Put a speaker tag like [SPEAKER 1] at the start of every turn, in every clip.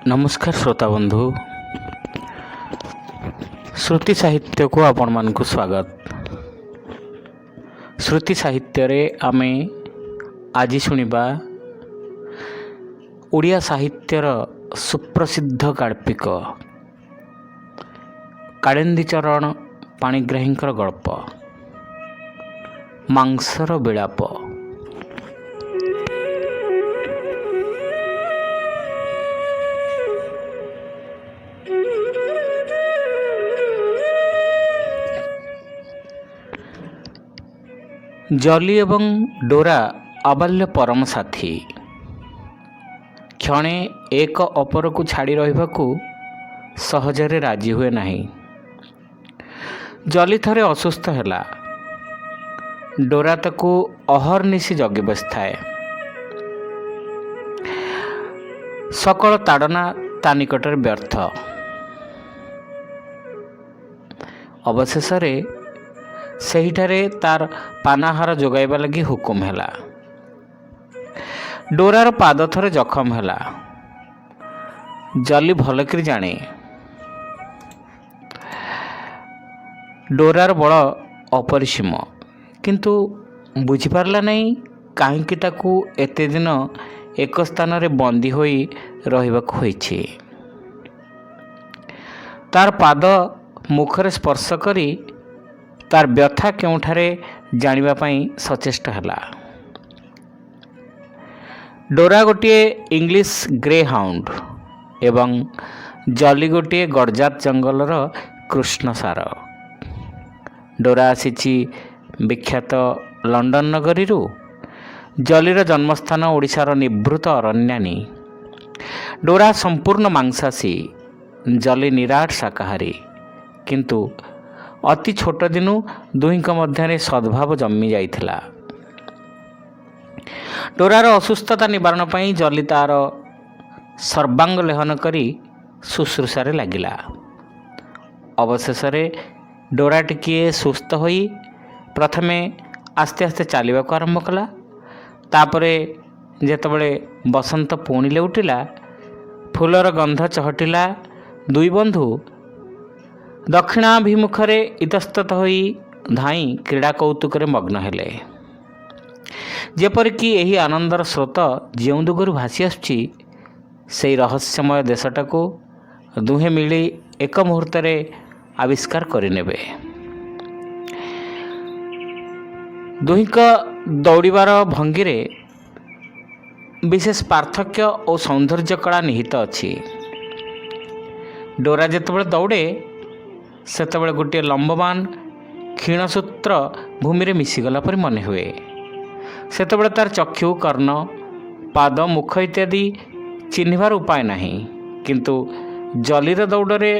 [SPEAKER 1] नमस्कार श्रोता बंधु, श्रुति साहित्य को आपण मानकु स्वागत। श्रुति साहित्य रे आमे आज शुणिबा ओडिया साहित्यर सुप्रसिद्ध गाल्पिक कालिंदी चरण पाणिग्राहींकर गल्प मांसर विलाप। जली एवं डोरा अबाल्य परम साथी, क्षणे एक अपर को छाड़ी रहिबाकू सहजरे राजी हुए नहीं। जली थरे असुस्थ हैला, डोरा ताकू अहर्निशी जगी बसिथाए। सकल ताड़ना ता निकटर व्यर्थ। अवशेषरे सेहिठारे तार पानाहार जोगाइबा लगी हुकुम हैला। डोरार पाद थरे जखम हैला। जली भलकरी जाने डोरार बड़ अपरिसीम, किंतु बुझिपारला नहीं काहींकि ताकू एते दिन एक स्थान रे बंदी होई रहिबाकू होईछि। तार पाद मुखरे स्पर्श करी तार व्यथा केउठारे जानिबा पई सचेष्ट हला। डोरा गोटे इंग्लिश ग्रे हाउंड एवं जली गोटे गड़जात जंगलर कृष्णसार। डोरा आसीछि विख्यात लंडन नगरी। जलीर जन्मस्थान ओडिशार निभृत अरण्यानी। डोरा संपूर्ण मांसाशी, जली निराट शाकाहारी, किंतु अति छोट दिनु दुहींक मध्य सद्भाव जमी जाइथिला। डोरार असुस्थता निवारण पई जली तार सर्वांग लेहन करी शुश्रूषारे लागिला। अवशेषरे डोरा टिकिए सुस्थ होई प्रथमे आस्ते आस्ते चलिबाकू आरंभ कला। तापरे जेतबेले बसंत पुणी लेउटिला, फूलर गंध चहटिला, दुई बंधु दक्षिणाभिमुखरे इतस्तत होई धाई क्रीड़ा कौतुक मग्न हेले। जेपरिक यही आनंदर स्रोत ଯେଉଁ दिगରୁ भासी आसुछि ସେହି रहस्यमय देशटाକୁ दुहे मिली एक मुहूर्त आविष्कार करिनेबे। दुहींक दौड़िबार भंगी विशेष पार्थक्य और सौंदर्य कला निहित अछि। डोरा जेतेबेले दौड़े सेतेबेले गोटे लंबमान क्षीणसूत्र भूमि रे मिसीगला परि मने हुए। सेतेबेले तार चक्षु, कर्ण, पाद, मुख इत्यादि चिन्हिबार उपाय नहीं, किंतु जलीर दौड़े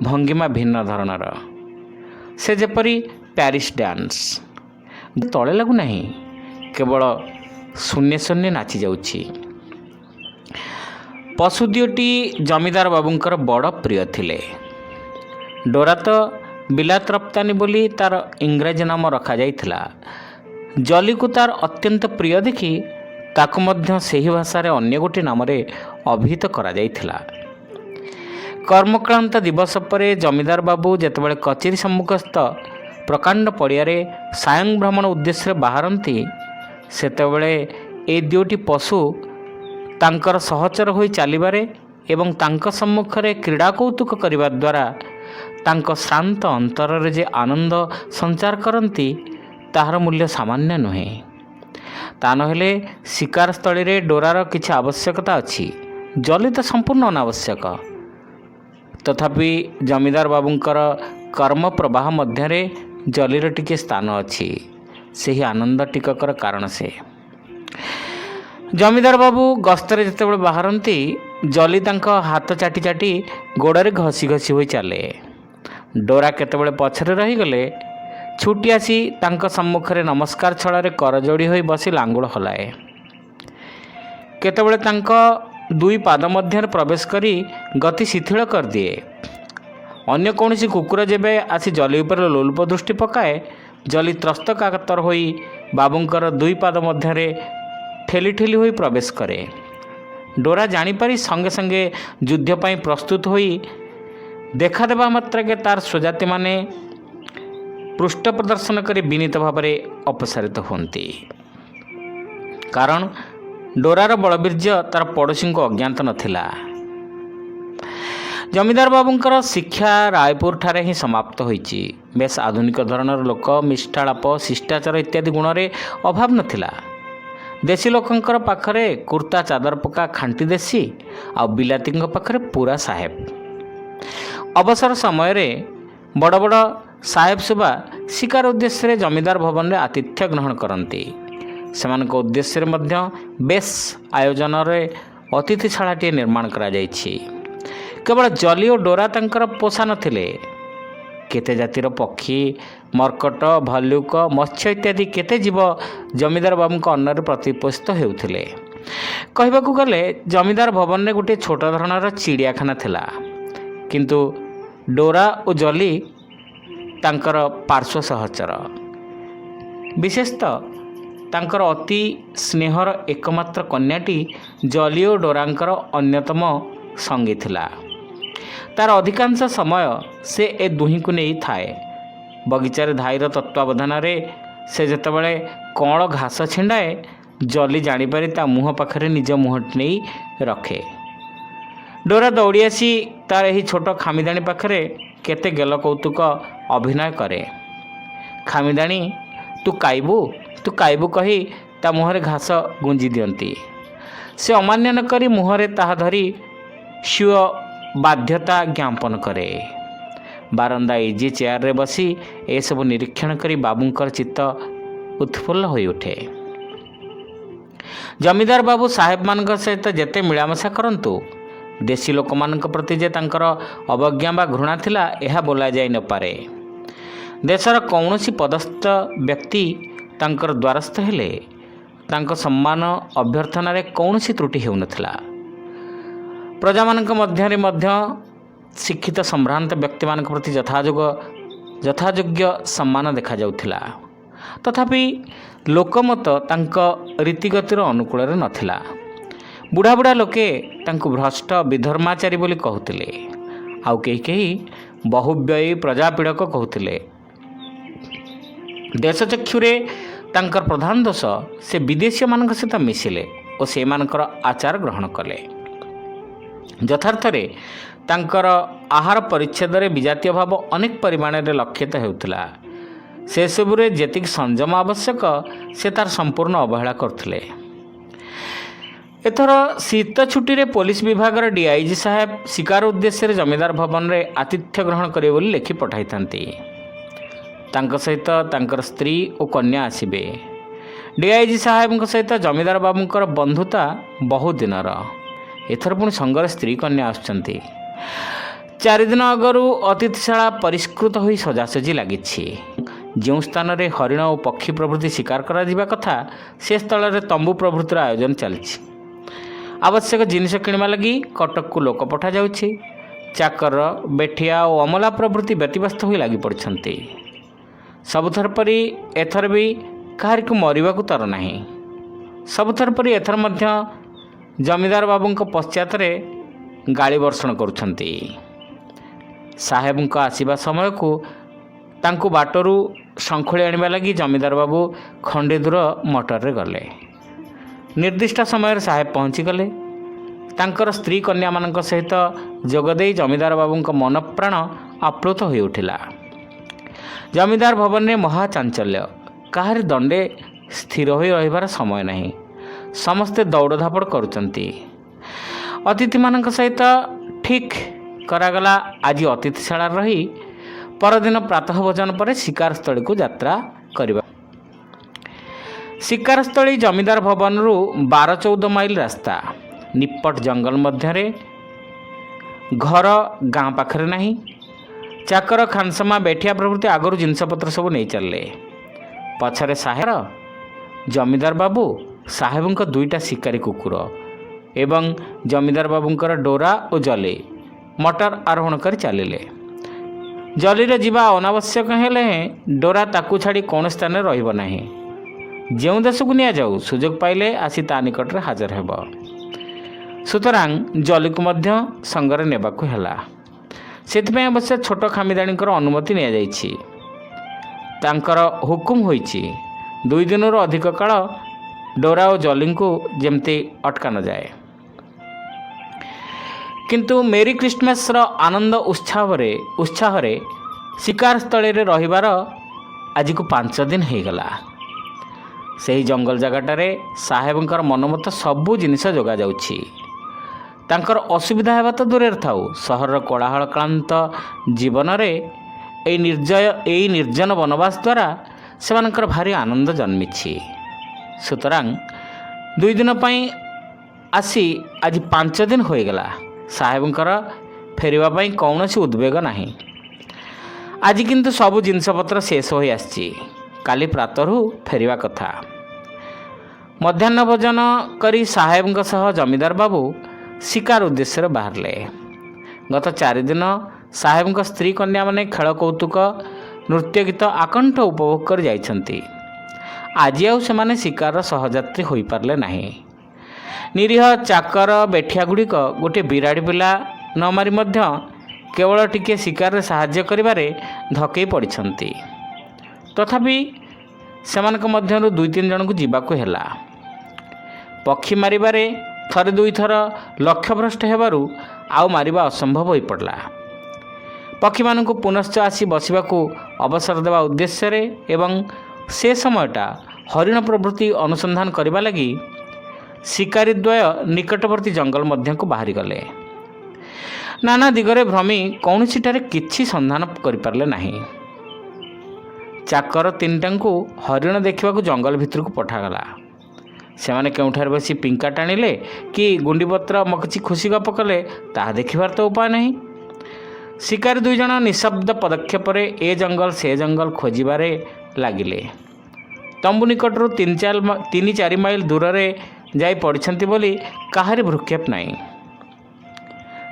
[SPEAKER 1] भंगिमा भिन्न धरणर। से जेपरी प्यारिस डांस तले लागू नहीं, केवल शून्य शून्य नाची जाउछि। पशु दियोटी जमीदार बाबूंकर बड़ प्रिय थिले। डोरा तो बिलात रप्तानी बोली तार इंग्रेज नाम रखा जाइथिला। जली को तार अत्यंत प्रिय देखि ताकु मध्य सेही भाषारे अन्य गोटे नाम अभिहित करा जाइथिला। कर्मक्लांत दिवस परे जमीदार बाबू जेतेबेले कचेरी सम्मुखस्थ प्रकांड पड़ियारे सायं भ्रमण उद्देश्य बाहरती, सेतेबेले ए दुईटी पशु तांकर सहचर होई चलिबारे एवं तांक सम्मुखरे क्रीड़ा कौतुक करिबा द्वारा तांको शांत अंतर रे जे आनंद संचार करती ताहार मूल्य सामान्य नुहे। ता नहेले शिकार स्थली रे डोरार किछि आवश्यकता अछि, जली तो संपूर्ण अनावश्यक। तथापि जमीदार बाबूंकर कर्म प्रवाह मध्यरे जलीर टिके स्थान अछि। सेही आनंद टिककर कारण से जमीदार बाबू गस्तरे जेतेबेले बाहरती, जली तांको हाथ चाटी चाटी गोड़े घसी घसी होई चले। डोरा केतेबेले पछरे रहीगले छुटी आसी तांको सम्मुखरे नमस्कार छड़ारे करजोड़ी होई बसी लांगुड़ हलाए। केतेबेले तांको दुई पाद मध्य प्रवेश करी गति शिथिल कर दिए। अन्य कौनसी कुकुर जेबे आसी जली उपर लोलुप दृष्टि पकाए, जली त्रस्त कातर होई बाबूंकर दुई पाद मध्य ठेली ठेली होई प्रवेश करे। ଡୋରା ଜାଣିପାରି ସଙ୍ଗେ ସଙ୍ଗେ ଯୁଦ୍ଧ ପାଇଁ ପ୍ରସ୍ତୁତ ହୋଇ ଦେଖାଦେବା ମାତ୍ରକେ ତାର ସ୍ୱଜାତିମାନେ ପୃଷ୍ଠ ପ୍ରଦର୍ଶନ କରି ବିନୀତ ଭାବରେ ଅପସାରିତ ହୁଅନ୍ତି। କାରଣ ଡୋରାର ବଳବୀର୍ଯ୍ୟ ତାର ପଡ଼ୋଶୀଙ୍କୁ ଅଜ୍ଞାତ ନଥିଲା। ଜମିଦାର ବାବୁଙ୍କର ଶିକ୍ଷା ରାୟପୁରଠାରେ ହିଁ ସମାପ୍ତ ହୋଇଛି। ବେଶ ଆଧୁନିକ ଧରଣର ଲୋକ, ମିଷ୍ଟାଳାପ, ଶିଷ୍ଟାଚାର ଇତ୍ୟାଦି ଗୁଣରେ ଅଭାବ ନଥିଲା। ଦେଶୀ ଲୋକଙ୍କର ପାଖରେ କୁର୍ତ୍ତା ଚାଦର ପକା ଖାଣ୍ଟି ଦେଶୀ, ଆଉ ବିଲାତୀଙ୍କ ପାଖରେ ପୁରା ସାହେବ। ଅବସର ସମୟରେ ବଡ଼ ବଡ଼ ସାହେବ ସୁବା ଶିକାର ଉଦ୍ଦେଶ୍ୟରେ ଜମିଦାର ଭବନରେ ଆତିଥ୍ୟ ଗ୍ରହଣ କରନ୍ତି। ସେମାନଙ୍କ ଉଦ୍ଦେଶ୍ୟରେ ମଧ୍ୟ ବେଶ ଆୟୋଜନରେ ଅତିଥିଶାଳାଟିଏ ନିର୍ମାଣ କରାଯାଇଛି। କେବଳ ଜଲି ଓ ଡୋରା ତାଙ୍କର ପୋଷା ନଥିଲେ, କେତେ ଜାତିର ପକ୍ଷୀ, ମର୍କଟ, ଭାଲୁକ, ମତ୍ସ୍ୟ ଇତ୍ୟାଦି କେତେ ଜୀବ ଜମିଦାର ବାବୁଙ୍କ ଅନ୍ନରେ ପ୍ରତିପୋଷିତ ହେଉଥିଲେ। କହିବାକୁ ଗଲେ ଜମିଦାର ଭବନରେ ଗୋଟିଏ ଛୋଟ ଧରଣର ଚିଡ଼ିଆଖାନା ଥିଲା। କିନ୍ତୁ ଡୋରା ଓ ଜଲି ତାଙ୍କର ପାର୍ଶ୍ୱ ସହଚର। ବିଶେଷତଃ ତାଙ୍କର ଅତି ସ୍ନେହର ଏକମାତ୍ର କନ୍ୟାଟି ଜଲି ଓ ଡୋରାଙ୍କର ଅନ୍ୟତମ ସଙ୍ଗୀ ଥିଲା। ତାର ଅଧିକାଂଶ ସମୟ ସେ ଏ ଦୁହିଁଙ୍କୁ ନେଇ ଥାଏ। ବଗିଚାରେ ଧାଇର ତତ୍ତ୍ୱାବଧାନରେ ସେ ଯେତେବେଳେ କଅଁଳ ଘାସ ଛିଣ୍ଡାଏ, ଜଲି ଜାଣିପାରି ତା ମୁହଁ ପାଖରେ ନିଜ ମୁହଁଟି ନେଇ ରଖେ। ଡୋରା ଦୌଡ଼ି ଆସି ତାର ଏହି ଛୋଟ ଖାମିଦାଣୀ ପାଖରେ କେତେ ଗେଲ କୌତୁକ ଅଭିନୟ କରେ। ଖାମିଦାଣୀ ତୁ କାଇବୁ କହି ତା ମୁହଁରେ ଘାସ ଗୁଞ୍ଜି ଦିଅନ୍ତି। ସେ ଅମାନ୍ୟ ନ କରି ମୁହଁରେ ତାହା ଧରି ସ୍ୱୀୟ ବାଧ୍ୟତା ଜ୍ଞାପନ କରେ। ବାରନ୍ଦା ଇଜି ଚେୟାରରେ ବସି ଏସବୁ ନିରୀକ୍ଷଣ କରି ବାବୁଙ୍କର ଚିତ୍ତ ଉତ୍ଫୁଲ୍ଲ ହୋଇଉଠେ। ଜମିଦାର ବାବୁ ସାହେବମାନଙ୍କ ସହିତ ଯେତେ ମିଳାମିଶା କରନ୍ତୁ, ଦେଶୀ ଲୋକମାନଙ୍କ ପ୍ରତି ଯେ ତାଙ୍କର ଅବଜ୍ଞା ବା ଘୃଣା ଥିଲା, ଏହା ବୋଲାଯାଇ ନପାରେ। ଦେଶର କୌଣସି ପଦସ୍ଥ ବ୍ୟକ୍ତି ତାଙ୍କର ଦ୍ୱାରସ୍ଥ ହେଲେ ତାଙ୍କ ସମ୍ମାନ ଅଭ୍ୟର୍ଥନାରେ କୌଣସି ତ୍ରୁଟି ହେଉନଥିଲା। ପ୍ରଜାମାନଙ୍କ ମଧ୍ୟରେ ମଧ୍ୟ ଶିକ୍ଷିତ ସମ୍ଭ୍ରାନ୍ତ ବ୍ୟକ୍ତିମାନଙ୍କ ପ୍ରତି ଯଥାଯୋଗ୍ୟ ସମ୍ମାନ ଦେଖାଯାଉଥିଲା। ତଥାପି ଲୋକମତ ତାଙ୍କ ରୀତିଗତିର ଅନୁକୂଳରେ ନଥିଲା। ବୁଢ଼ା ବୁଢ଼ା ଲୋକେ ତାଙ୍କୁ ଭ୍ରଷ୍ଟ ବିଧର୍ମାଚାରୀ ବୋଲି କହୁଥିଲେ, ଆଉ କେହି କେହି ବହୁବ୍ୟୟୀ ପ୍ରଜାପୀଡ଼କ କହୁଥିଲେ। ଦେଶଚକ୍ଷୁରେ ତାଙ୍କର ପ୍ରଧାନ ଦୋଷ, ସେ ବିଦେଶୀମାନଙ୍କ ସହିତ ମିଶିଲେ ଓ ସେମାନଙ୍କର ଆଚାର ଗ୍ରହଣ କଲେ। ଯଥାର୍ଥରେ ତାଙ୍କର ଆହାର ପରିଚ୍ଛେଦରେ ବିଜାତୀୟ ଭାବ ଅନେକ ପରିମାଣରେ ଲକ୍ଷିତ ହେଉଥିଲା। ସେସବୁରେ ଯେତିକି ସଂଯମ ଆବଶ୍ୟକ, ସେ ତାର ସମ୍ପୂର୍ଣ୍ଣ ଅବହେଳା କରୁଥିଲେ। ଏଥର ଶୀତ ଛୁଟିରେ ପୋଲିସ ବିଭାଗର ଡିଆଇଜି ସାହେବ ଶିକାର ଉଦ୍ଦେଶ୍ୟରେ ଜମିଦାର ଭବନରେ ଆତିଥ୍ୟ ଗ୍ରହଣ କରିବେ ବୋଲି ଲେଖି ପଠାଇଥାନ୍ତି। ତାଙ୍କ ସହିତ ତାଙ୍କର ସ୍ତ୍ରୀ ଓ କନ୍ୟା ଆସିବେ। ଡିଆଇଜି ସାହେବଙ୍କ ସହିତ ଜମିଦାର ବାବୁଙ୍କର ବନ୍ଧୁତା ବହୁ ଦିନର। ଏଥର ପୁଣି ସଙ୍ଗରେ ସ୍ତ୍ରୀ କନ୍ୟା ଆସୁଛନ୍ତି। 4 ଦିନ ଆଗରୁ ଅତିଥିଶାଳା ପରିଷ୍କୃତ ହୋଇ ସଜାସଜି ଲାଗିଛି। ଯେଉଁ ସ୍ଥାନରେ ହରିଣ ଓ ପକ୍ଷୀ ପ୍ରଭୃତି ଶିକାର କରାଯିବା କଥା, ସେ ସ୍ଥଳରେ ତମ୍ବୁ ପ୍ରଭୃତିର ଆୟୋଜନ ଚାଲିଛି। ଆବଶ୍ୟକ ଜିନିଷ କିଣିବା ଲାଗି କଟକକୁ ଲୋକ ପଠାଯାଉଛି। ଚାକର, ବେଠିଆ ଓ ଅମଲା ପ୍ରଭୃତି ବ୍ୟତିବ୍ୟସ୍ତ ହୋଇ ଲାଗି ପଡ଼ିଛନ୍ତି। ସବୁଥର ପରି ଏଥର ବି କାହାରିକୁ ମରିବାକୁ ତର ନାହିଁ। ସବୁଥର ପରି ଏଥର ମଧ୍ୟ ଜମିଦାର ବାବୁଙ୍କ ପଶ୍ଚାତରେ ଗାଳି ବର୍ଷଣ କରୁଛନ୍ତି। ସାହେବଙ୍କ ଆସିବା ସମୟକୁ ତାଙ୍କୁ ବାଟରୁ ଶଙ୍ଖୁଳି ଆଣିବା ଲାଗି ଜମିଦାର ବାବୁ ଖଣ୍ଡେ ଦୂର ମଟରରେ ଗଲେ। ନିର୍ଦ୍ଦିଷ୍ଟ ସମୟରେ ସାହେବ ପହଞ୍ଚିଗଲେ। ତାଙ୍କର ସ୍ତ୍ରୀ କନ୍ୟାମାନଙ୍କ ସହିତ ଯୋଗଦେଇ ଜମିଦାର ବାବୁଙ୍କ ମନ ପ୍ରାଣ ଆପ୍ଲୁତ ହୋଇଉଠିଲା। ଜମିଦାର ଭବନରେ ମହାଚାଞ୍ଚଲ୍ୟ। କାହାରି ଦଣ୍ଡେ ସ୍ଥିର ହୋଇ ରହିବାର ସମୟ ନାହିଁ। ସମସ୍ତେ ଦୌଡ଼ଧାପଡ଼ କରୁଛନ୍ତି। ଅତିଥିମାନଙ୍କ ସହିତ ଠିକ୍ କରାଗଲା ଆଜି ଅତିଥିଶାଳାରେ ରହି ପରଦିନ ପ୍ରାତଃ ଭୋଜନ ପରେ ଶିକାରସ୍ଥଳୀକୁ ଯାତ୍ରା କରିବା। ଶିକାରସ୍ଥଳୀ ଜମିଦାର ଭବନରୁ 12-14 ମାଇଲ ରାସ୍ତା। ନିପଟ ଜଙ୍ଗଲ ମଧ୍ୟରେ। ଘର ଗାଁ ପାଖରେ ନାହିଁ। ଚାକର, ଖାନସମା, ବେଠିଆ ପ୍ରଭୃତି ଆଗରୁ ଜିନିଷପତ୍ର ସବୁ ନେଇ ଚାଲିଲେ। ପଛରେ ସାହେବ, ଜମିଦାର ବାବୁ, ସାହେବଙ୍କ 2ଟା ଶିକାରୀ କୁକୁର ଏବଂ ଜମିଦାର ବାବୁଙ୍କର ଡୋରା ଓ ଜଲି ମଟର ଆରୋହଣ କରି ଚାଲିଲେ। ଜଲିର ଯିବା ଅନାବଶ୍ୟକ ହେଲେ ଡୋରା ତାକୁ ଛାଡ଼ି କୌଣସି ସ୍ଥାନରେ ରହିବ ନାହିଁ। ଯେଉଁ ଦେଶକୁ ନିଆଯାଉ, ସୁଯୋଗ ପାଇଲେ ଆସି ତା ନିକଟରେ ହାଜର ହେବ। ସୁତରାଂ ଜଲିକୁ ମଧ୍ୟ ସଙ୍ଗରେ ନେବାକୁ ହେଲା। ସେଥିପାଇଁ ଅବଶ୍ୟ ଛୋଟ ଖାମିଦାଣୀଙ୍କର ଅନୁମତି ନିଆଯାଇଛି। ତାଙ୍କର ହୁକୁମ ହୋଇଛି 2 ଦିନରୁ ଅଧିକ କାଳ ଡୋରା ଓ ଜଲିଙ୍କୁ ଯେମିତି ଅଟକା ନଯାଏ। କିନ୍ତୁ ମେରି ଖ୍ରୀଷ୍ଟମାସର ଆନନ୍ଦ ଉତ୍ସାହରେ ଶିକାର ସ୍ଥଳୀରେ ରହିବାର ଆଜିକୁ 5 ଦିନ ହୋଇଗଲା। ସେହି ଜଙ୍ଗଲ ଜାଗାଟାରେ ସାହେବଙ୍କର ମନମତ ସବୁ ଜିନିଷ ଯୋଗାଯାଉଛି। ତାଙ୍କର ଅସୁବିଧା ହେବା ତ ଦୂରରେ ଥାଉ, ସହରର କୋଳାହଳ କ୍ଳାନ୍ତ ଜୀବନରେ ଏଇ ନିର୍ଜନ ବନବାସ ଦ୍ୱାରା ସେମାନଙ୍କର ଭାରି ଆନନ୍ଦ ଜନ୍ମିଛି। ସୁତରାଂ 2 ଦିନ ପାଇଁ ଆସି ଆଜି 5 ଦିନ ହୋଇଗଲା। ସାହେବଙ୍କର ଫେରିବା ପାଇଁ କୌଣସି ଉଦ୍ବେଗ ନାହିଁ। ଆଜି କିନ୍ତୁ ସବୁ ଜିନିଷପତ୍ର ଶେଷ ହୋଇ ଆସିଛି। କାଲି ପ୍ରାତରୁ ଫେରିବା କଥା। ମଧ୍ୟାହ୍ନ ଭୋଜନ କରି ସାହେବଙ୍କ ସହ ଜମିଦାର ବାବୁ ଶିକାର ଉଦ୍ଦେଶ୍ୟରେ ବାହାରିଲେ। ଗତ 4 ଦିନ ସାହେବଙ୍କ ସ୍ତ୍ରୀ କନ୍ୟାମାନେ ଖେଳ କୌତୁକ ନୃତ୍ୟ ଗୀତ ଆକଣ୍ଠ ଉପଭୋଗ କରି ଯାଇଛନ୍ତି। ଆଜି ଆଉ ସେମାନେ ଶିକାରର ସହଯାତ୍ରୀ ହୋଇପାରିଲେ ନାହିଁ। ନିରୀହ ଚାକର ବେଠିଆଗୁଡ଼ିକ ଗୋଟିଏ ବିରାଡ଼ି ପିଲା ନ ମାରି ମଧ୍ୟ କେବଳ ଟିକିଏ ଶିକାରରେ ସାହାଯ୍ୟ କରିବାରେ ଧକେଇ ପଡ଼ିଛନ୍ତି। ତଥାପି ସେମାନଙ୍କ ମଧ୍ୟରୁ 2-3 ଜଣଙ୍କୁ ଯିବାକୁ ହେଲା। ପକ୍ଷୀ ମାରିବାରେ ଥରେ 2 ଥର ଲକ୍ଷ୍ୟଭ୍ରଷ୍ଟ ହେବାରୁ ଆଉ ମାରିବା ଅସମ୍ଭବ ହୋଇପଡ଼ିଲା। ପକ୍ଷୀମାନଙ୍କୁ ପୁନଶ୍ଚ ଆସି ବସିବାକୁ ଅବସର ଦେବା ଉଦ୍ଦେଶ୍ୟରେ ଏବଂ ସେ ସମୟଟା ହରିଣ ପ୍ରଭୃତି ଅନୁସନ୍ଧାନ କରିବା ଲାଗି ଶିକାରୀଦ୍ୱୟ ନିକଟବର୍ତ୍ତୀ ଜଙ୍ଗଲ ମଧ୍ୟକୁ ବାହାରିଗଲେ। ନାନା ଦିଗରେ ଭ୍ରମି କୌଣସିଠାରେ କିଛି ସନ୍ଧାନ କରିପାରିଲେ ନାହିଁ। ଚାକର 3ଟାଙ୍କୁ ହରିଣ ଦେଖିବାକୁ ଜଙ୍ଗଲ ଭିତରକୁ ପଠାଗଲା। ସେମାନେ କେଉଁଠାରେ ବସି ପିଙ୍କା ଟାଣିଲେ କି ଗୁଣ୍ଡିପତ୍ର କିଛି ଖୁସି ଗପ କଲେ ତାହା ଦେଖିବାର ତ ଉପାୟ ନାହିଁ। ଶିକାରୀ 2 ଜଣ ନିଃଶବ୍ଦ ପଦକ୍ଷେପରେ ଏ ଜଙ୍ଗଲ ସେ ଜଙ୍ଗଲ ଖୋଜିବାରେ ଲାଗିଲେ। ତମ୍ବୁ ନିକଟରୁ 3-4 ମାଇଲ ଦୂରରେ ଯାଇ ପଡ଼ିଛନ୍ତି ବୋଲି କାହାରି ଭ୍ରୂକ୍ଷେପ ନାହିଁ।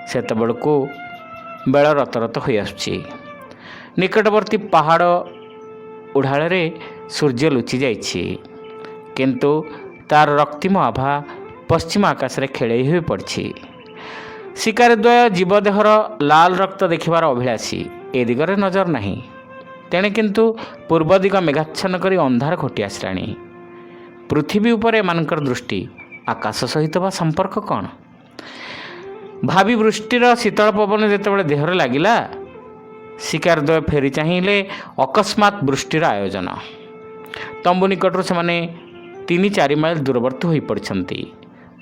[SPEAKER 1] ସେତେବେଳକୁ ବେଳ ରତରତ ହୋଇଆସୁଛି। ନିକଟବର୍ତ୍ତୀ ପାହାଡ଼ ଉଢ଼ାଳରେ ସୂର୍ଯ୍ୟ ଲୁଚି ଯାଇଛି, କିନ୍ତୁ ତାର ରକ୍ତିମ ଆଭା ପଶ୍ଚିମ ଆକାଶରେ ଖେଳେଇ ହୋଇ ପଡ଼ିଛି। ଶିକାରୀଦ୍ୱୟ ଜୀବଦେହର ଲାଲ ରକ୍ତ ଦେଖିବାର ଅଭିଳାଷୀ। ଏ ଦିଗରେ ନଜର ନାହିଁ। ତେଣେ କିନ୍ତୁ ପୂର୍ବ ଦିଗ ମେଘାଚ୍ଛନ୍ନ କରି ଅନ୍ଧାର ଘୋଟି ଆସିଲାଣି। ପୃଥିବୀ ଉପରେ ଏମାନଙ୍କର ଦୃଷ୍ଟି, ଆକାଶ ସହିତ ବା ସମ୍ପର୍କ କ'ଣ? ଭାବି ବୃଷ୍ଟିର ଶୀତଳ ପବନ ଯେତେବେଳେ ଦେହରେ ଲାଗିଲା, ଶିକାରଦ୍ୱୟ ଫେରି ଚାହିଁଲେ ଅକସ୍ମାତ୍ ବୃଷ୍ଟିର ଆୟୋଜନ। ତମ୍ବୁ ନିକଟରୁ ସେମାନେ 3-4 ମାଇଲ ଦୂରବର୍ତ୍ତୀ ହୋଇପଡ଼ିଛନ୍ତି।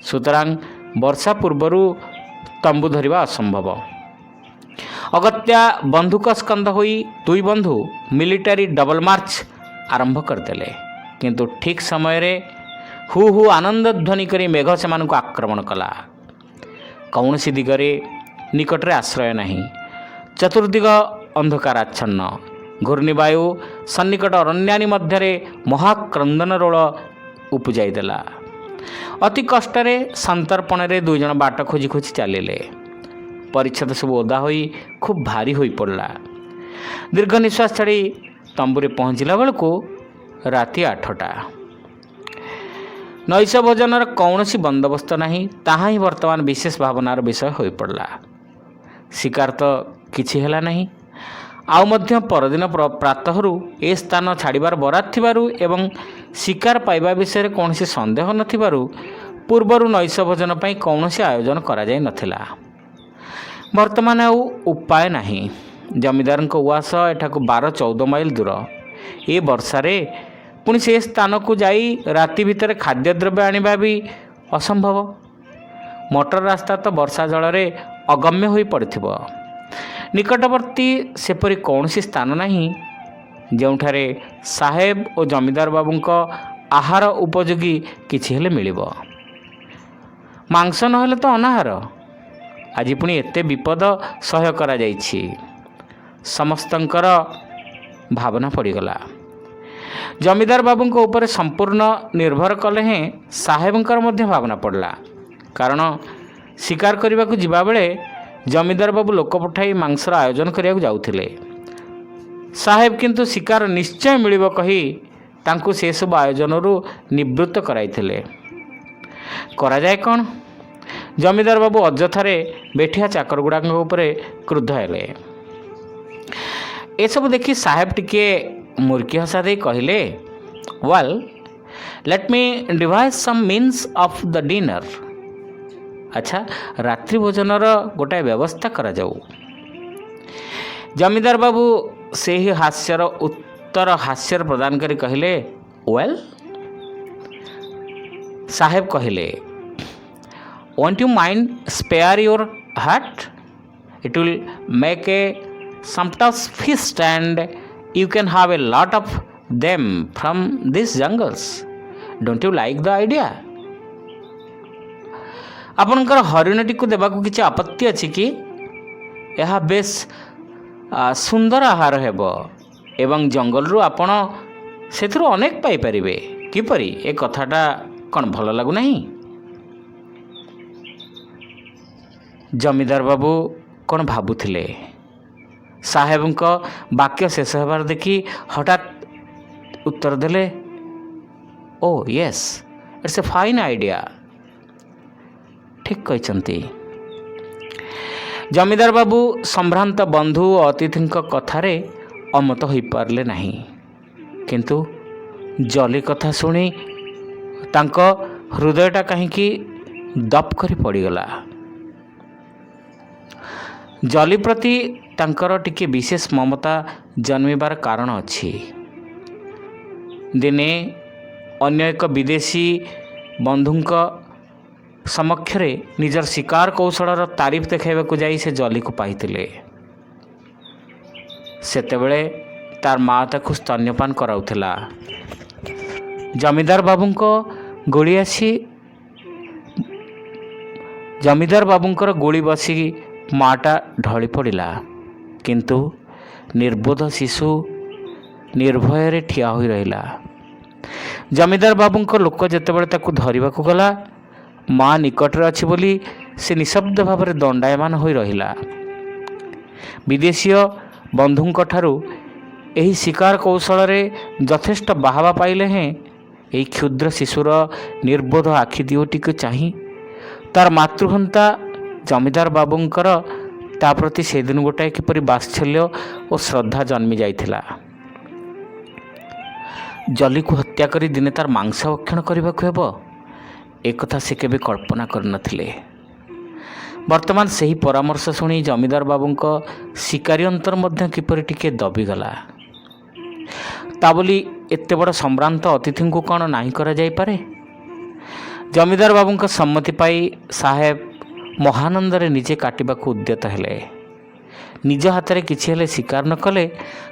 [SPEAKER 1] ସୁତରାଂ ବର୍ଷା ପୂର୍ବରୁ ତମ୍ବୁ ଧରିବା ଅସମ୍ଭବ। ଅଗତ୍ୟା ବନ୍ଧୁକ ସ୍କନ୍ଧ ହୋଇ 2 ବନ୍ଧୁ ମିଲିଟାରୀ ଡବଲ ମାର୍ଚ୍ଚ ଆରମ୍ଭ କରିଦେଲେ। କିନ୍ତୁ ଠିକ୍ ସମୟରେ ହୁ ହୁ ଆନନ୍ଦ ଧ୍ୱନି କରି ମେଘ ସେମାନଙ୍କୁ ଆକ୍ରମଣ କଲା। କୌଣସି ଦିଗରେ ନିକଟରେ ଆଶ୍ରୟ ନାହିଁ। ଚତୁର୍ଦିଗ ଅନ୍ଧକାରାଚ୍ଛନ୍ନ। ଘୂର୍ଣ୍ଣିବାୟୁ ସନ୍ନିକଟ ଅରଣ୍ୟାନୀ ମଧ୍ୟରେ ମହାକ୍ରନ୍ଦନ ରୋଳ ଉପୁଜାଇ ଦେଲା। ଅତି କଷ୍ଟରେ ସନ୍ତର୍ପଣରେ 2 ଜଣ ବାଟ ଖୋଜି ଖୋଜି ଚାଲିଲେ। ପରିଚ୍ଛଦ ସବୁ ଓଦା ହୋଇ ଖୁବ୍ ଭାରି ହୋଇପଡ଼ିଲା। ଦୀର୍ଘ ନିଶ୍ୱାସ ଛାଡ଼ି ତମ୍ବୁରେ ପହଞ୍ଚିଲା ବେଳକୁ ରାତି 8ଟା। ନୈଶ ଭୋଜନର କୌଣସି ବନ୍ଦୋବସ୍ତ ନାହିଁ। ତାହା ହିଁ ବର୍ତ୍ତମାନ ବିଶେଷ ଭାବନାର ବିଷୟ ହୋଇପଡ଼ିଲା। ଶିକାର ତ କିଛି ହେଲା ନାହିଁ। ଆଉ ମଧ୍ୟ ପରଦିନ ପ୍ରାତଃରୁ ଏ ସ୍ଥାନ ଛାଡ଼ିବାର ବରାଦ ଥିବାରୁ ଏବଂ ଶିକାର ପାଇବା ବିଷୟରେ କୌଣସି ସନ୍ଦେହ ନଥିବାରୁ ପୂର୍ବରୁ ନୈଶ ଭୋଜନ ପାଇଁ କୌଣସି ଆୟୋଜନ କରାଯାଇ ନଥିଲା। ବର୍ତ୍ତମାନ ଆଉ ଉପାୟ ନାହିଁ। ଜମିଦାରଙ୍କ ଉଆସ ଏଠାକୁ 12-14 ମାଇଲ ଦୂର। ଏ ବର୍ଷାରେ ପୁଣି ସେ ସ୍ଥାନକୁ ଯାଇ ରାତି ଭିତରେ ଖାଦ୍ୟଦ୍ରବ୍ୟ ଆଣିବା ବି ଅସମ୍ଭବ। ମଟର ରାସ୍ତା ତ ବର୍ଷା ଜଳରେ ଅଗମ୍ୟ ହୋଇ ପଡ଼ିଥିବ। ନିକଟବର୍ତ୍ତୀ ସେପରି କୌଣସି ସ୍ଥାନ ନାହିଁ ଯେଉଁଠାରେ ସାହେବ ଓ ଜମିଦାର ବାବୁଙ୍କ ଆହାର ଉପଯୋଗୀ କିଛି ହେଲେ ମିଳିବ। ମାଂସ ନହେଲେ ତ ଅନାହାର। ଆଜି ପୁଣି ଏତେ ବିପଦ ସହ୍ୟ କରାଯାଇଛି। ସମସ୍ତଙ୍କର ଭାବନା ପଡ଼ିଗଲା। ଜମିଦାର ବାବୁଙ୍କ ଉପରେ ସମ୍ପୂର୍ଣ୍ଣ ନିର୍ଭର କଲେ ହେଁ ସାହେବଙ୍କର ମଧ୍ୟ ଭାବନା ପଡ଼ିଲା। କାରଣ ଶିକାର କରିବାକୁ ଯିବାବେଳେ ଜମିଦାର ବାବୁ ଲୋକ ପଠାଇ ମାଂସର ଆୟୋଜନ କରିବାକୁ ଯାଉଥିଲେ। ସାହେବ କିନ୍ତୁ ଶିକାର ନିଶ୍ଚୟ ମିଳିବ କହି ତାଙ୍କୁ ସେସବୁ ଆୟୋଜନରୁ ନିବୃତ୍ତ କରାଇଥିଲେ। କରାଯାଏ କ'ଣ? ଜମିଦାର ବାବୁ ଅଯଥାରେ ବେଠିଆ ଚାକର ଗୁଡ଼ାକ ଉପରେ କ୍ରୁଦ୍ଧ ହେଲେ। ଏସବୁ ଦେଖି ସାହେବ ଟିକିଏ ମୁର୍କି ହସା ଦେଇ କହିଲେ, ୱେଲ୍, ଲେଟ୍ ମି device SUM means of the dinner. ଆଚ୍ଛା, ରାତ୍ରି ଭୋଜନର ଗୋଟାଏ ବ୍ୟବସ୍ଥା କରାଯାଉ। ଜମିଦାର ବାବୁ ସେହି ହାସ୍ୟର ଉତ୍ତର ହାସ୍ୟର ପ୍ରଦାନ କରି କହିଲେ, ୱେଲ୍। ସାହେବ କହିଲେ, won't you mind spare your heart? It will make a sumptuous feast and you can have a lot of them from these jungles. Don't you like the idea? ଆପଣଙ୍କର ହରିଣଟିକୁ ଦେବାକୁ କିଛି ଆପତ୍ତି ଅଛି କି? ଏହା ବେଶ୍ ସୁନ୍ଦର ଆହାର ହେବ ଏବଂ ଜଙ୍ଗଲରୁ ଆପଣ ସେଥିରୁ ଅନେକ ପାଇପାରିବେ। କିପରି, ଏ କଥାଟା କ'ଣ ଭଲ ଲାଗୁନାହିଁ? ଜମିଦାର ବାବୁ କ'ଣ ଭାବୁଥିଲେ? ସାହେବଙ୍କ ବାକ୍ୟ ଶେଷ ହେବାର ଦେଖି ହଠାତ୍ ଉତ୍ତର ଦେଲେ, oh yes, it's a fine idea. ଠିକ୍ କହିଛନ୍ତି। ଜମିଦାର ବାବୁ ସମ୍ଭ୍ରାନ୍ତ ବନ୍ଧୁ ଓ ଅତିଥିଙ୍କ କଥାରେ ଅମତ ହୋଇପାରିଲେ ନାହିଁ। କିନ୍ତୁ ଜଲି କଥା ଶୁଣି ତାଙ୍କ ହୃଦୟଟା କାହିଁକି ଦପ୍ କରି ପଡ଼ିଗଲା। ଜଲି ପ୍ରତି ତାଙ୍କର ଟିକିଏ ବିଶେଷ ମମତା ଜନ୍ମିବାର କାରଣ ଅଛି। ଦିନେ ଅନ୍ୟ ଏକ ବିଦେଶୀ ବନ୍ଧୁଙ୍କ ସମକ୍ଷରେ ନିଜର ଶିକାର କୌଶଳର ତାରିଫ ଦେଖାଇବାକୁ ଯାଇ ସେ ଜଲିକୁ ପାଇଥିଲେ। ସେତେବେଳେ ତାର ମା' ତାକୁ ସ୍ତନ୍ୟପାନ କରାଉଥିଲା। ଜମିଦାର ବାବୁଙ୍କର ଗୁଳି ବସି ମା'ଟା ଢଳି ପଡ଼ିଲା। କିନ୍ତୁ ନିର୍ବୋଧ ଶିଶୁ ନିର୍ଭୟରେ ଠିଆ ହୋଇ ରହିଲା। ଜମିଦାର ବାବୁଙ୍କ ଲୋକ ଯେତେବେଳେ ତାକୁ ଧରିବାକୁ ଗଲା, ମା' ନିକଟରେ ଅଛି ବୋଲି ସେ ନିଶବ୍ଦ ଭାବରେ ଦଣ୍ଡାୟମାନ ହୋଇ ରହିଲା। ବିଦେଶୀୟ ବନ୍ଧୁଙ୍କଠାରୁ ଏହି ଶିକାର କୌଶଳରେ ଯଥେଷ୍ଟ ବାହାବା ପାଇଲେ ହେଁ ଏହି କ୍ଷୁଦ୍ର ଶିଶୁର ନିର୍ବୋଧ ଆଖି ଦିଓଟିକୁ ଚାହିଁ ତାର ମାତୃହନ୍ତା ଜମିଦାର ବାବୁଙ୍କର ତା ପ୍ରତି ସେଦିନ ଗୋଟାଏ କିପରି ବାତ୍ସଲ୍ୟ ଓ ଶ୍ରଦ୍ଧା ଜନ୍ମି ଯାଇଥିଲା। ଜଲିକୁ ହତ୍ୟା କରି ଦିନେ ତାର ମାଂସ ଭକ୍ଷଣ କରିବାକୁ ହେବ, ଏକଥା ସେ କେବେ କଳ୍ପନା କରିନଥିଲେ। ବର୍ତ୍ତମାନ ସେହି ପରାମର୍ଶ ଶୁଣି ଜମିଦାର ବାବୁଙ୍କ ଶିକାରୀ ଅନ୍ତର ମଧ୍ୟ କିପରି ଟିକିଏ ଦବିଗଲା। ତା ବୋଲି ଏତେ ବଡ଼ ସମ୍ଭ୍ରାନ୍ତ ଅତିଥିଙ୍କୁ କ'ଣ ନାହିଁ କରାଯାଇପାରେ? ଜମିଦାର ବାବୁଙ୍କ ସମ୍ମତି ପାଇ ସାହେବ ମହାନନ୍ଦରେ ନିଜେ କାଟିବାକୁ ଉଦ୍ୟତ ହେଲେ। ନିଜ ହାତରେ କିଛି ହେଲେ ଶିକାର ନ କଲେ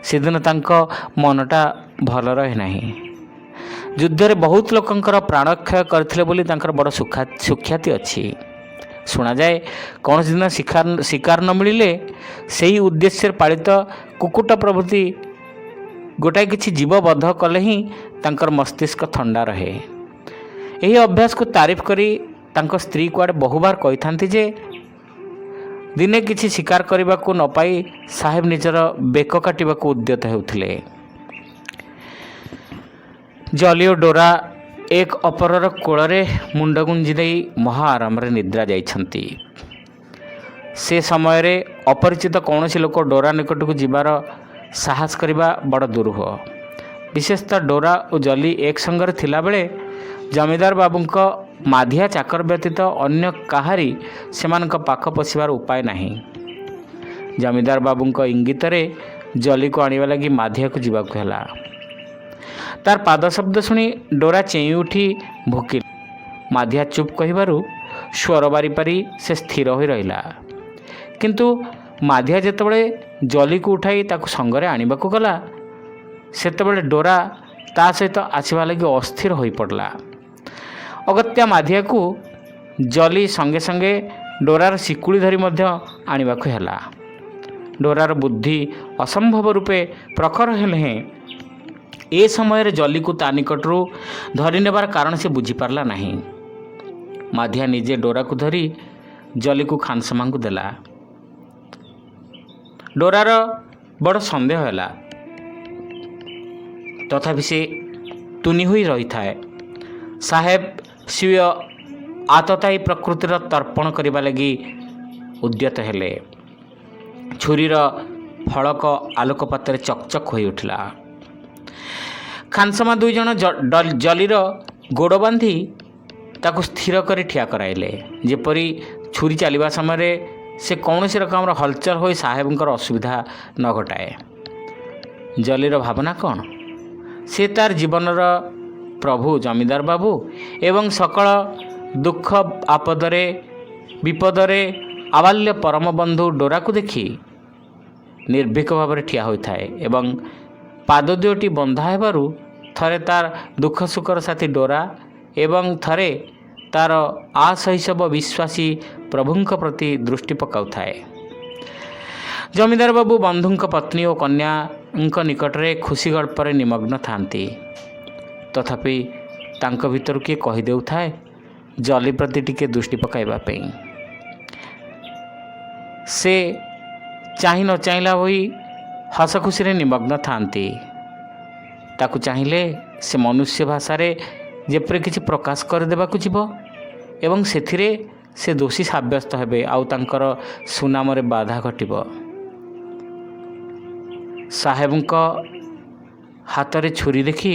[SPEAKER 1] ସେଦିନ ତାଙ୍କ ମନଟା ଭଲ ରହେ ନାହିଁ। ଯୁଦ୍ଧରେ ବହୁତ ଲୋକଙ୍କର ପ୍ରାଣକ୍ଷୟ କରିଥିଲେ ବୋଲି ତାଙ୍କର ବଡ଼ ସୁଖ୍ୟାତି ଅଛି। ଶୁଣାଯାଏ କୌଣସି ଦିନ ଶିକାର ନ ମିଳିଲେ ସେହି ଉଦ୍ଦେଶ୍ୟରେ ପାଳିତ କୁକୁଟ ପ୍ରଭୃତି ଗୋଟାଏ କିଛି ଜୀବ ବଧ କଲେ ହିଁ ତାଙ୍କର ମସ୍ତିଷ୍କ ଥଣ୍ଡା ରହେ। ଏହି ଅଭ୍ୟାସକୁ ତାରିଫ କରି ତାଙ୍କ ସ୍ତ୍ରୀ କୁଆଡ଼େ ବହୁବାର କହିଥାନ୍ତି ଯେ ଦିନେ କିଛି ଶିକାର କରିବାକୁ ନ ପାଇ ସାହେବ ନିଜର ବେକ କାଟିବାକୁ ଉଦ୍ୟତ ହେଉଥିଲେ। ଜଲି ଓ ଡୋରା ଏକ ଅପରର କୋଳରେ ମୁଣ୍ଡ ଗୁଞ୍ଜି ଦେଇ ମହା ଆରାମରେ ନିଦ୍ରା ଯାଇଛନ୍ତି। ସେ ସମୟରେ ଅପରିଚିତ କୌଣସି ଲୋକ ଡୋରା ନିକଟକୁ ଯିବାର ସାହସ କରିବା ବଡ଼ ଦୁରୂହ। ବିଶେଷତଃ ଡୋରା ଓ ଜଲି ଏକ ସଙ୍ଗରେ ଥିଲାବେଳେ ଜମିଦାର ବାବୁଙ୍କ ମାଧିଆ ଚାକର ବ୍ୟତୀତ ଅନ୍ୟ କାହାରି ସେମାନଙ୍କ ପାଖ ପଶିବାର ଉପାୟ ନାହିଁ। ଜମିଦାର ବାବୁଙ୍କ ଇଙ୍ଗିତରେ ଜଲିକୁ ଆଣିବା ଲାଗି ମାଧିଆକୁ ଯିବାକୁ ହେଲା। ତାର ପାଦ ଶବ୍ଦ ଶୁଣି ଡୋରା ଚେଇଁ ଉଠି ଭୋକିଲା। ମାଧିଆ ଚୁପ୍ କହିବାରୁ ସ୍ୱର ବାରି ପାରି ସେ ସ୍ଥିର ହୋଇ ରହିଲା। କିନ୍ତୁ ମାଧିଆ ଯେତେବେଳେ ଜଲିକୁ ଉଠାଇ ତାକୁ ସଙ୍ଗରେ ଆଣିବାକୁ ଗଲା, ସେତେବେଳେ ଡୋରା ତା ସହିତ ଆସିବା ଲାଗି ଅସ୍ଥିର ହୋଇପଡ଼ିଲା। ଅଗତ୍ୟା ମାଧିଆକୁ ଜଲି ସଙ୍ଗେ ସଙ୍ଗେ ଡୋରାର ଶିକୁଳି ଧରି ମଧ୍ୟ ଆଣିବାକୁ ହେଲା। ଡୋରାର ବୁଦ୍ଧି ଅସମ୍ଭବ ରୂପେ ପ୍ରଖର ହେଲେ ହେଁ ଏ ସମୟରେ ଜଲିକୁ ତା ନିକଟରୁ ଧରି ନେବାର କାରଣ ସେ ବୁଝିପାରିଲା ନାହିଁ। ମାଧିଆ ନିଜେ ଡୋରାକୁ ଧରି ଜଲିକୁ ଖାନସମାଙ୍କୁ ଦେଲା। ଡୋରାର ବଡ଼ ସନ୍ଦେହ ହେଲା, ତଥାପି ସେ ତୁନି ହୋଇ ରହିଥାଏ। ସାହେବ ସ୍ୱୀୟ ଆତତାୟୀ ପ୍ରକୃତିର ତର୍ପଣ କରିବା ଲାଗି ଉଦ୍ୟତ ହେଲେ। ଛୁରୀର ଫଳକ ଆଲୋକପାତରେ ଚକଚକ ହୋଇ ଉଠିଲା। ଖାନସମା ଦୁଇ ଜଣ ଜଲିର ଗୋଡ଼ ବାନ୍ଧି ତାକୁ ସ୍ଥିର କରି ଠିଆ କରାଇଲେ, ଯେପରି ଛୁରୀ ଚାଲିବା ସମୟରେ ସେ କୌଣସି ରକମର ହଲଚଲ ହୋଇ ସାହେବଙ୍କର ଅସୁବିଧା ନ ଘଟାଏ। ଜଲିର ଭାବନା କ'ଣ? ସେ ତାର ଜୀବନର ପ୍ରଭୁ ଜମିଦାର ବାବୁ ଏବଂ ସକଳ ଦୁଃଖ ଆପଦରେ ବିପଦରେ ଆବାଲ୍ୟ ପରମ ବନ୍ଧୁ ଡୋରାକୁ ଦେଖି ନିର୍ଭୀକ ଭାବରେ ଠିଆ ହୋଇଥାଏ ଏବଂ ପାଦ ଦୁଇଟି ବନ୍ଧା ହେବାରୁ ଥରେ ତାର ଦୁଃଖ ସୁଖର ସାଥୀ ଡୋରା ଏବଂ ଥରେ ତାର ଆଶୈଶବ ବିଶ୍ୱାସୀ ପ୍ରଭୁଙ୍କ ପ୍ରତି ଦୃଷ୍ଟି ପକାଉଥାଏ। ଜମିଦାର ବାବୁ ବନ୍ଧୁଙ୍କ ପତ୍ନୀ ଓ କନ୍ୟାଙ୍କ ନିକଟରେ ଖୁସି ଗଳ୍ପରେ ନିମଗ୍ନ ଥାନ୍ତି। ତଥାପି ତାଙ୍କ ଭିତରୁ କିଏ କହିଦେଉଥାଏ ଜଲି ପ୍ରତି ଟିକେ ଦୃଷ୍ଟି ପକାଇବା ପାଇଁ। ସେ ଚାହିଁ ନ ଚାହିଁଲା ହୋଇ ହସ ଖୁସିରେ ନିମଗ୍ନ ଥାନ୍ତି। ତାକୁ ଚାହିଁଲେ ସେ ମନୁଷ୍ୟ ଭାଷାରେ ଯେପରି କିଛି ପ୍ରକାଶ କରିଦେବାକୁ ଯିବ ଏବଂ ସେଥିରେ ସେ ଦୋଷୀ ସାବ୍ୟସ୍ତ ହେବେ ଆଉ ତାଙ୍କର ସୁନାମରେ ବାଧା ଘଟିବ। ସାହେବଙ୍କ ହାତରେ ଛୁରୀ ଦେଖି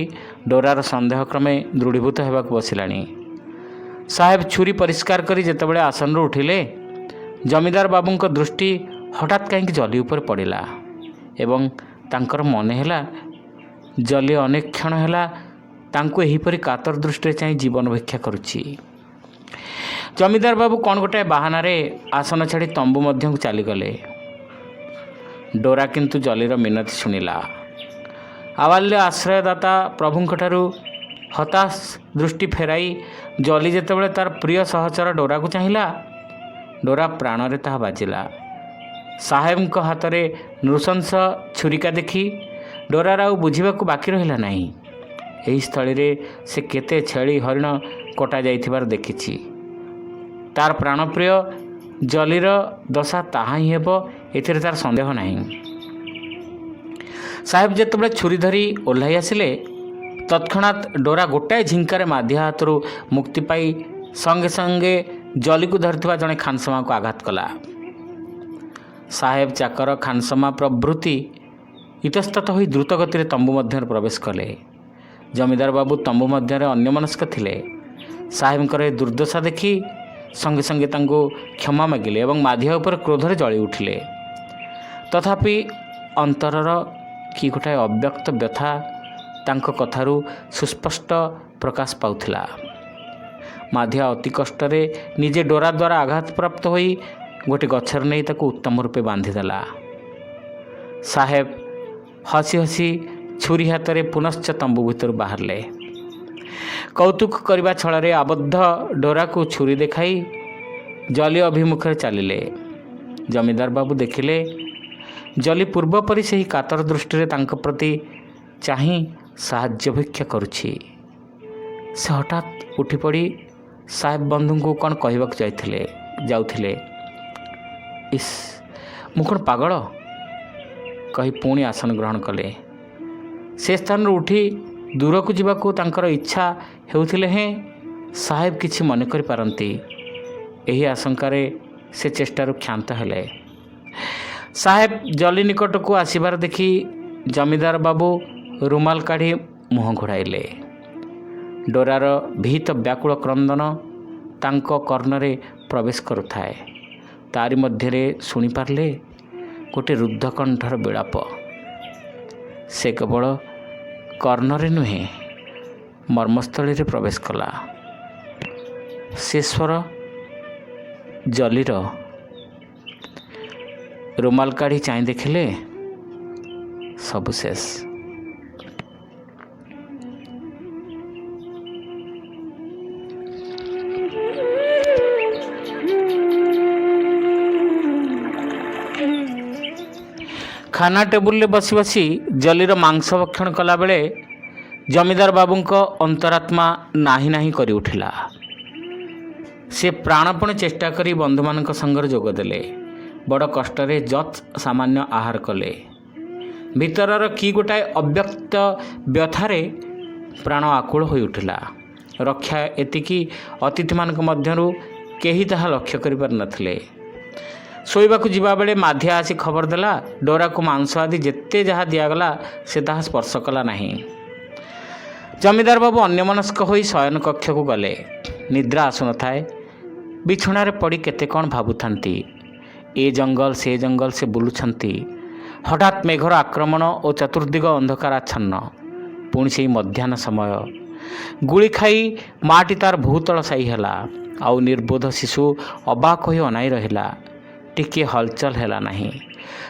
[SPEAKER 1] ଡୋରାର ସନ୍ଦେହ କ୍ରମେ ଦୃଢ଼ୀଭୂତ ହେବାକୁ ବସିଲାଣି। ସାହେବ ଛୁରୀ ପରିଷ୍କାର କରି ଯେତେବେଳେ ଆସନରୁ ଉଠିଲେ, ଜମିଦାର ବାବୁଙ୍କ ଦୃଷ୍ଟି ହଠାତ୍ କାହିଁକି ଜଲି ଉପରେ ପଡ଼ିଲା ଏବଂ ତାଙ୍କର ମନେ ହେଲା ଜଲି ଅନେକ କ୍ଷଣ ହେଲା ତାଙ୍କୁ ଏହିପରି କାତର ଦୃଷ୍ଟିରେ ଚାହିଁ ଜୀବନ ଭିକ୍ଷା କରୁଛି। ଜମିଦାର ବାବୁ କ'ଣ ଗୋଟାଏ ବାହାନାରେ ଆସନ ଛାଡ଼ି ତମ୍ବୁ ମଧ୍ୟକୁ ଚାଲିଗଲେ। ଡୋରା କିନ୍ତୁ ଜଲିର ମିନତି ଶୁଣିଲା। ଆବାଲ୍ୟ ଆଶ୍ରୟଦାତା ପ୍ରଭୁଙ୍କଠାରୁ ହତାଶ ଦୃଷ୍ଟି ଫେରାଇ ଜଲି ଯେତେବେଳେ ତାର ପ୍ରିୟ ସହଚର ଡୋରାକୁ ଚାହିଁଲା, ଡୋରା ପ୍ରାଣରେ ତାହା ବାଜିଲା। ସାହେବଙ୍କ ହାତରେ ନୃଶଂସ ଛୁରିକା ଦେଖି ଡୋରାର ଆଉ ବୁଝିବାକୁ ବାକି ରହିଲା ନାହିଁ। ଏହି ସ୍ଥଳୀରେ ସେ କେତେ ଛେଳି ହରିଣ କଟା ଯାଇଥିବାର ଦେଖିଛି। ତାର ପ୍ରାଣପ୍ରିୟ ଜଲିର ଦଶା ତାହା ହିଁ ହେବ, ଏଥିରେ ତାର ସନ୍ଦେହ ନାହିଁ। ସାହେବ ଯେତେବେଳେ ଛୁରୀ ଧରି ଓହ୍ଲାଇ ଆସିଲେ, ତତ୍କ୍ଷଣାତ୍ ଡୋରା ଗୋଟାଏ ଝିଙ୍କାରେ ମାଧିଆ ହାତରୁ ମୁକ୍ତି ପାଇ ସଙ୍ଗେ ସଙ୍ଗେ ଜଲିକୁ ଧରିଥିବା ଜଣେ ଖାନସମାକୁ ଆଘାତ କଲା। ସାହେବ ଚାକର ଖାନସମା ପ୍ରଭୃତି ଇତସ୍ତତ ହୋଇ ଦ୍ରୁତ ଗତିରେ ତମ୍ବୁ ମଧ୍ୟରେ ପ୍ରବେଶ କଲେ। ଜମିଦାର ବାବୁ ତମ୍ବୁ ମଧ୍ୟରେ ଅନ୍ୟମନସ୍କ ଥିଲେ। ସାହେବଙ୍କର ଏ ଦୁର୍ଦ୍ଦଶା ଦେଖି ସଙ୍ଗେ ସଙ୍ଗେ ତାଙ୍କୁ କ୍ଷମା ମାଗିଲେ ଏବଂ ମାଧିଆ ଉପରେ କ୍ରୋଧରେ ଜଳି ଉଠିଲେ। ତଥାପି ଅନ୍ତରର କି ଗୋଟାଏ ଅବ୍ୟକ୍ତ ବ୍ୟଥା ତାଙ୍କ କଥାରୁ ସୁସ୍ପଷ୍ଟ ପ୍ରକାଶ ପାଉଥିଲା। ମାଧିଆ ଅତି କଷ୍ଟରେ ନିଜେ ଡୋରା ଦ୍ୱାରା ଆଘାତପ୍ରାପ୍ତ ହୋଇ ଗୋଟିଏ ଗଛରେ ନେଇ ତାକୁ ଉତ୍ତମ ରୂପେ ବାନ୍ଧିଦେଲା। ସାହେବ ହସି ହସି ଛୁରୀ ହାତରେ ପୁନଶ୍ଚ ତମ୍ବୁ ଭିତରୁ ବାହାରିଲେ। କୌତୁକ କରିବା ଛଳରେ ଆବଦ୍ଧ ଡୋରାକୁ ଛୁରୀ ଦେଖାଇ ଜଲି ଅଭିମୁଖରେ ଚାଲିଲେ। ଜମିଦାର ବାବୁ ଦେଖିଲେ ଜଲି ପୂର୍ବପରି ସେହି କାତର ଦୃଷ୍ଟିରେ ତାଙ୍କ ପ୍ରତି ଚାହିଁ ସାହାଯ୍ୟ ଭିକ୍ଷା କରୁଛି। ସେ ହଠାତ୍ ଉଠିପଡ଼ି ସାହେବ ବନ୍ଧୁଙ୍କୁ କ'ଣ କହିବାକୁ ଯାଉଥିଲେ। ଇସ୍, ମୁଁ କ'ଣ ପାଗଳ କହି ପୁଣି ଆସନ ଗ୍ରହଣ କଲେ। ସେ ସ୍ଥାନରୁ ଉଠି ଦୂରକୁ ଯିବାକୁ ତାଙ୍କର ଇଚ୍ଛା ହେଉଥିଲେ ହେଁ ସାହେବ କିଛି ମନେ କରିପାରନ୍ତି। ଏହି ଆଶଙ୍କାରେ ସେ ଚେଷ୍ଟାରୁ କ୍ଷାନ୍ତ ହେଲେ। ସାହେବ ଜଲି ନିକଟକୁ ଆସିବାର ଦେଖି ଜମିଦାର ବାବୁ ରୁମାଲ କାଢ଼ି ମୁହଁ ଘୋଡ଼ାଇଲେ। ଡୋରାର ଭୀତ ବ୍ୟାକୁଳ କ୍ରନ୍ଦନ ତାଙ୍କ କର୍ଣ୍ଣରେ ପ୍ରବେଶ କରୁଥାଏ। ତାରି ମଧ୍ୟରେ ଶୁଣିପାରିଲେ ଗୋଟିଏ ରୁଦ୍ଧ କଣ୍ଠର ବିଳାପ। ସେ କେବଳ କର୍ଣ୍ଣରେ ନୁହେଁ, ମର୍ମସ୍ଥଳୀରେ ପ୍ରବେଶ କଲା। ସେ ସ୍ୱର ଜଲିର। ରୁମାଲ କାଢ଼ି ଚାହିଁ ଦେଖିଲେ ସବୁ ଶେଷ। ଖାନା ଟେବୁଲରେ ବସି ବସି ଜଲିର ମାଂସ ଭକ୍ଷଣ କଲାବେଳେ ଜମିଦାର ବାବୁଙ୍କ ଅନ୍ତରାତ୍ମା ନାହିଁ ନାହିଁ କରି ଉଠିଲା। ସେ ପ୍ରାଣପଣେ ଚେଷ୍ଟା କରି ବନ୍ଧୁମାନଙ୍କ ସଙ୍ଗରେ ଯୋଗ ଦେଲେ। ବଡ଼ କଷ୍ଟରେ ଯତ୍ ସାମାନ୍ୟ ଆହାର କଲେ। ଭିତରର କି ଗୋଟାଏ ଅବ୍ୟକ୍ତ ବ୍ୟଥାରେ ପ୍ରାଣ ଆକୁଳ ହୋଇ ଉଠିଲା। ରକ୍ଷା ଏତିକି ଅତିଥିମାନଙ୍କ ମଧ୍ୟରୁ କେହି ତାହା ଲକ୍ଷ୍ୟ କରିପାରିନଥିଲେ। ଶୋଇବାକୁ ଯିବାବେଳେ ମାଧିଆ ଆସି ଖବର ଦେଲା, ଡୋରାକୁ ମାଂସ ଆଦି ଯେତେ ଯାହା ଦିଆଗଲା ସେ ତାହା ସ୍ପର୍ଶ କଲା ନାହିଁ। ଜମିଦାର ବାବୁ ଅନ୍ୟମନସ୍କ ହୋଇ ଶୟନ କକ୍ଷକୁ ଗଲେ। ନିଦ୍ରା ଆସୁନଥାଏ। ବିଛଣାରେ ପଡ଼ି କେତେ କ'ଣ ଭାବୁଥାନ୍ତି। ଏ ଜଙ୍ଗଲ ସେ ଜଙ୍ଗଲ ସେ ବୁଲୁଛନ୍ତି। ହଠାତ୍ ମେଘର ଆକ୍ରମଣ ଓ ଚତୁର୍ଦିଗ ଅନ୍ଧକାରାଚ୍ଛନ୍ନ। ପୁଣି ସେହି ମଧ୍ୟାହ୍ନ ସମୟ। ଗୁଳି ଖାଇ ମାଟି ତାର ଭୂତଳ ସାଇ ହେଲା। ଆଉ ନିର୍ବୋଧ ଶିଶୁ ଅବାକ ହୋଇ ଅନାଇ ରହିଲା। ଟିକିଏ ହଲଚଲ ହେଲା ନାହିଁ।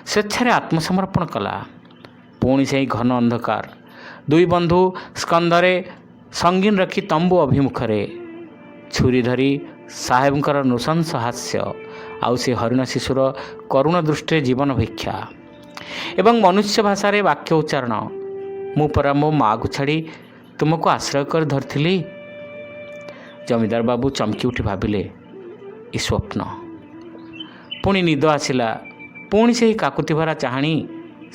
[SPEAKER 1] ସ୍ୱେଚ୍ଛାରେ ଆତ୍ମସମର୍ପଣ କଲା। ପୁଣି ସେହି ଘନ ଅନ୍ଧକାର। ଦୁଇ ବନ୍ଧୁ ସ୍କନ୍ଧରେ ସଙ୍ଗୀନ ରଖି ତମ୍ବୁ ଅଭିମୁଖରେ। ଛୁରୀ ଧରି ସାହେବଙ୍କର ନୃଶଂସ ହାସ୍ୟ, ଆଉ ସେ ହରିଣ ଶିଶୁର କରୁଣ ଦୃଷ୍ଟିରେ ଜୀବନ ଭିକ୍ଷା ଏବଂ ମନୁଷ୍ୟ ଭାଷାରେ ବାକ୍ୟ ଉଚ୍ଚାରଣ। ମୁଁ ପରା ମୋ ମାଆକୁ ଛାଡ଼ି ତୁମକୁ ଆଶ୍ରୟ କରି ଧରିଥିଲି। ଜମିଦାର ବାବୁ ଚମକି ଉଠି ଭାବିଲେ, ଏ ସ୍ୱପ୍ନ। ପୁଣି ନିଦ ଆସିଲା। ପୁଣି ସେହି କାକୁତି ଭରା ଚାହାଣୀ,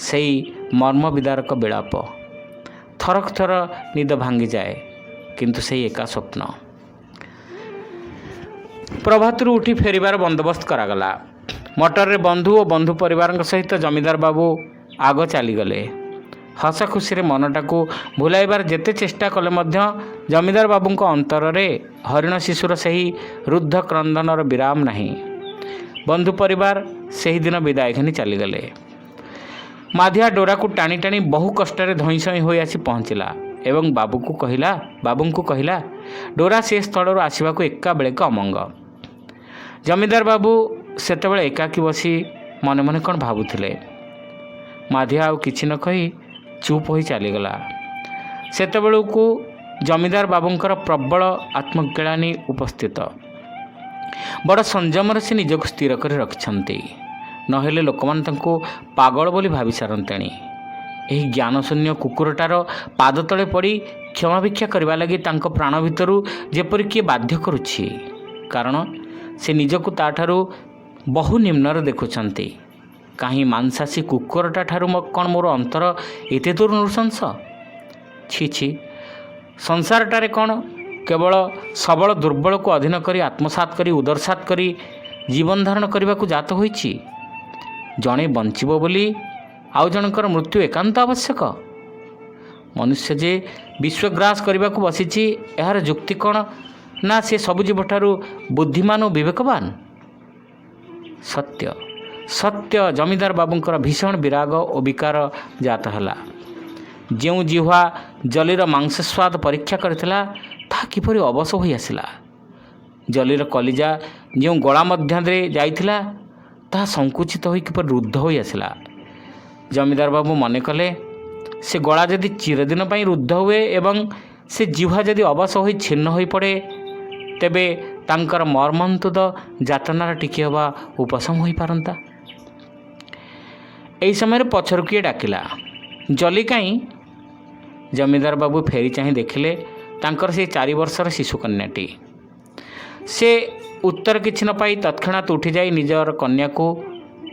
[SPEAKER 1] ସେଇ ମର୍ମ ବିଦାରକ ବିଳାପ। ଥରକ ଥର ନିଦ ଭାଙ୍ଗିଯାଏ, କିନ୍ତୁ ସେଇ ଏକା ସ୍ୱପ୍ନ। ପ୍ରଭାତରୁ ଉଠି ଫେରିବାର ବନ୍ଦୋବସ୍ତ କରାଗଲା। ମଟରରେ ବନ୍ଧୁ ଓ ବନ୍ଧୁ ପରିବାରଙ୍କ ସହିତ ଜମିଦାର ବାବୁ ଆଗ ଚାଲିଗଲେ। ହସ ଖୁସିରେ ମନଟାକୁ ଭୁଲାଇବାର ଯେତେ ଚେଷ୍ଟା କଲେ ମଧ୍ୟ ଜମିଦାର ବାବୁଙ୍କ ଅନ୍ତରରେ ହରିଣ ଶିଶୁର ସେହି ରୁଦ୍ଧ କ୍ରନ୍ଦନର ବିରାମ ନାହିଁ। ବନ୍ଧୁ ପରିବାର ସେହିଦିନ ବିଦାୟ ଘେନି ଚାଲିଗଲେ। ମାଧିଆ ଡୋରାକୁ ଟାଣି ଟାଣି ବହୁ କଷ୍ଟରେ ଧଇଁ ସଇଁ ହୋଇ ଆସି ପହଞ୍ଚିଲା ଏବଂ ବାବୁଙ୍କୁ କହିଲା, ଡୋରା ସେ ସ୍ଥଳରୁ ଆସିବାକୁ ଏକା ବେଳେକ ଅମଙ୍ଗ। ଜମିଦାର ବାବୁ ସେତେବେଳେ ଏକାକୀ ବସି ମନେ ମନେ କ'ଣ ଭାବୁଥିଲେ। ମାଧିଆ ଆଉ କିଛି ନ କହି ଚୁପ୍ ହୋଇ ଚାଲିଗଲା। ସେତେବେଳକୁ ଜମିଦାର ବାବୁଙ୍କର ପ୍ରବଳ ଆତ୍ମଗ୍ଳାନି ଉପସ୍ଥିତ। ବଡ଼ ସଂଯମରେ ସେ ନିଜକୁ ସ୍ଥିର କରି ରଖିଛନ୍ତି। ନହେଲେ ଲୋକମାନେ ତାଙ୍କୁ ପାଗଳ ବୋଲି ଭାବି ସାରନ୍ତେଣି। ଏହି ଜ୍ଞାନଶୂନ୍ୟ କୁକୁରଟାର ପାଦ ତଳେ ପଡ଼ି କ୍ଷମା ଭିକ୍ଷା କରିବା ଲାଗି ତାଙ୍କ ପ୍ରାଣ ଭିତରୁ ଯେପରି କିଏ ବାଧ୍ୟ କରୁଛି। କାରଣ ସେ ନିଜକୁ ତାଠାରୁ ବହୁ ନିମ୍ନରେ ଦେଖୁଛନ୍ତି। କାହିଁ ମାଂସାଶୀ କୁକୁରଟା ଠାରୁ କ'ଣ ମୋର ଅନ୍ତର ଏତେ ଦୂର ନୃଶଂସ? ଛି, ସଂସାରଟାରେ କ'ଣ କେବଳ ସବଳ ଦୁର୍ବଳକୁ ଅଧୀନ କରି ଆତ୍ମସାତ କରି ଉଦରସାତ କରି ଜୀବନ ଧାରଣ କରିବାକୁ ଜାତ ହୋଇଛି? ଜଣେ ବଞ୍ଚିବ ବୋଲି ଆଉ ଜଣଙ୍କର ମୃତ୍ୟୁ ଏକାନ୍ତ ଆବଶ୍ୟକ? ମନୁଷ୍ୟ ଯେ ବିଶ୍ୱଗ୍ରାସ କରିବାକୁ ବସିଛି, ଏହାର ଯୁକ୍ତି କ'ଣ ନା ସେ ସବୁ ଜୀବଠାରୁ ବୁଦ୍ଧିମାନ ଓ ବିବେକବାନ? ସତ୍ୟ ଜମିଦାର ବାବୁଙ୍କର ଭୀଷଣ ବିରାଗ ଓ ବିକାର ଜାତ ହେଲା। ଯେଉଁ ଜିହ୍ୱା ଜଲିର ମାଂସସ୍ୱାଦ ପରୀକ୍ଷା କରିଥିଲା, ତାହା କିପରି ଅବଶ ହୋଇ ଆସିଲା। ଜଲିର କଲିଜା ଯେଉଁ ଗଳା ମଧ୍ୟରେ ଯାଇଥିଲା, ତାହା ସଙ୍କୁଚିତ ହୋଇ କିପରି ରୁଦ୍ଧ ହୋଇ ଆସିଲା। ଜମିଦାର ବାବୁ ମନେ କଲେ, ସେ ଗଳା ଯଦି ଚିରଦିନ ପାଇଁ ରୁଦ୍ଧ ହୁଏ ଏବଂ ସେ ଜିହ୍ୱା ଯଦି ଅବଶ ହୋଇ ଛିନ୍ନ ହୋଇପଡ଼େ, ତେବେ ତାଙ୍କର ମର୍ମନ୍ତୁଦ ଯାତନାର ଟିକିଏ ହେବା ଉପଶମ ହୋଇପାରନ୍ତା। ଏହି ସମୟରେ ପଛରୁ କିଏ ଡାକିଲା, ଜଲି କାହିଁ? ଜମିଦାର ବାବୁ ଫେରି ଚାହିଁ ଦେଖିଲେ ତାଙ୍କର ସେହି 4 ବର୍ଷର ଶିଶୁ କନ୍ୟାଟି। ସେ ଉତ୍ତର କିଛି ନ ପାଇ ତତ୍କ୍ଷଣାତ୍ ଉଠିଯାଇ ନିଜର କନ୍ୟାକୁ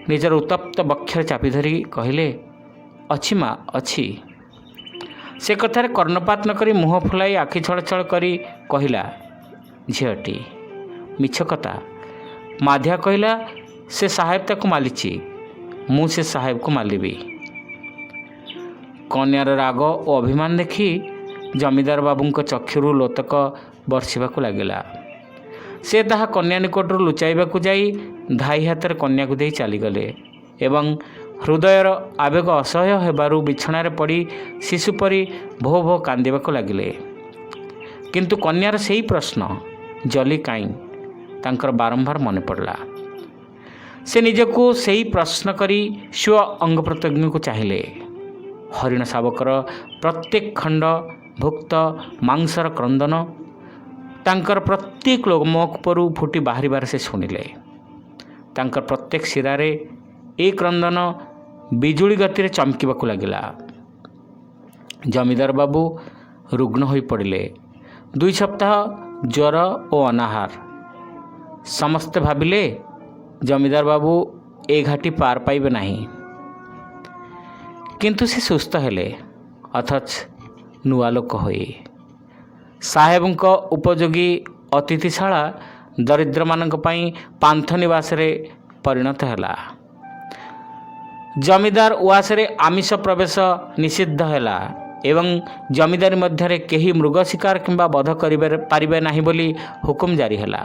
[SPEAKER 1] ନିଜର ଉତ୍ତପ୍ତ ବକ୍ଷରେ ଚାପି ଧରି କହିଲେ, ଅଛି ମା, ଅଛି। ସେ କଥାରେ କର୍ଣ୍ଣପାତ ନ କରି ମୁହଁ ଫୁଲାଇ ଆଖି ଛଳଛଳ କରି କହିଲା, ଝିଅଟି। ମିଛ କଥା। ମାଧିଆ କହିଲା, ସେ ସାହେବ ତାକୁ ମାଲିଛି, ମୁଁ ସେ ସାହେବକୁ ମାଲିବି। କନ୍ୟାର ରାଗ ଓ ଅଭିମାନ ଦେଖି ଜମିଦାର ବାବୁଙ୍କ ଚକ୍ଷୁରୁ ଲୋତକ ବର୍ଷିବାକୁ ଲାଗିଲା। ସେ ତାହା କନ୍ୟା ନିକଟରୁ ଲୁଚାଇବାକୁ ଯାଇ ଧାଇ ହାତରେ କନ୍ୟାକୁ ଦେଇ ଚାଲିଗଲେ ଏବଂ ହୃଦୟର ଆବେଗ ଅସହ୍ୟ ହେବାରୁ ବିଛଣାରେ ପଡ଼ି ଶିଶୁ ପରି ଭୋ ଭୋ କାନ୍ଦିବାକୁ ଲାଗିଲେ। କିନ୍ତୁ କନ୍ୟାର ସେହି ପ୍ରଶ୍ନ, ଜଲି କାହିଁ, ତାଙ୍କର ବାରମ୍ବାର ମନେ ପଡ଼ିଲା। ସେ ନିଜକୁ ସେହି ପ୍ରଶ୍ନ କରି ସ୍ୱ ଅଙ୍ଗ ପ୍ରତ୍ୟଙ୍ଗକୁ ଚାହିଁଲେ। ହରିଣ ଶାବକର ପ୍ରତ୍ୟେକ ଖଣ୍ଡ ଭୁକ୍ତ ମାଂସର କ୍ରନ୍ଦନ ତାଙ୍କର ପ୍ରତ୍ୟେକ ଲୋମକୂପରୁ ଫୁଟି ବାହାରିବାର ସେ ଶୁଣିଲେ। ତାଙ୍କର ପ୍ରତ୍ୟେକ ଶିରାରେ ଏ କ୍ରନ୍ଦନ ବିଜୁଳି ଗତିରେ ଚମକିବାକୁ ଲାଗିଲା। ଜମିଦାର ବାବୁ ରୁଗ୍ଣ ହୋଇପଡ଼ିଲେ। 2 ସପ୍ତାହ ଜ୍ୱର ଓ ଅନାହାର। ସମସ୍ତେ ଭାବିଲେ ଜମିଦାର ବାବୁ ଏ ଘାଟି ପାର ପାଇବେ ନାହିଁ। କିନ୍ତୁ ସେ ସୁସ୍ଥ ହେଲେ, ଅଥଚ ନୂଆ ଲୋକ ହୋଇ। ସାହେବଙ୍କ ଉପଯୋଗୀ ଅତିଥିଶାଳା ଦରିଦ୍ରମାନଙ୍କ ପାଇଁ ପାନ୍ଥ ନିବାସରେ ପରିଣତ ହେଲା। ଜମିଦାର ଉଆସରେ ଆମିଷ ପ୍ରବେଶ ନିଷିଦ୍ଧ ହେଲା ଏବଂ ଜମିଦାରୀ ମଧ୍ୟରେ କେହି ମୃଗ ଶିକାର କିମ୍ବା ବଧ କରିପାରିବେ ନାହିଁ ବୋଲି ହୁକୁମ ଜାରି ହେଲା।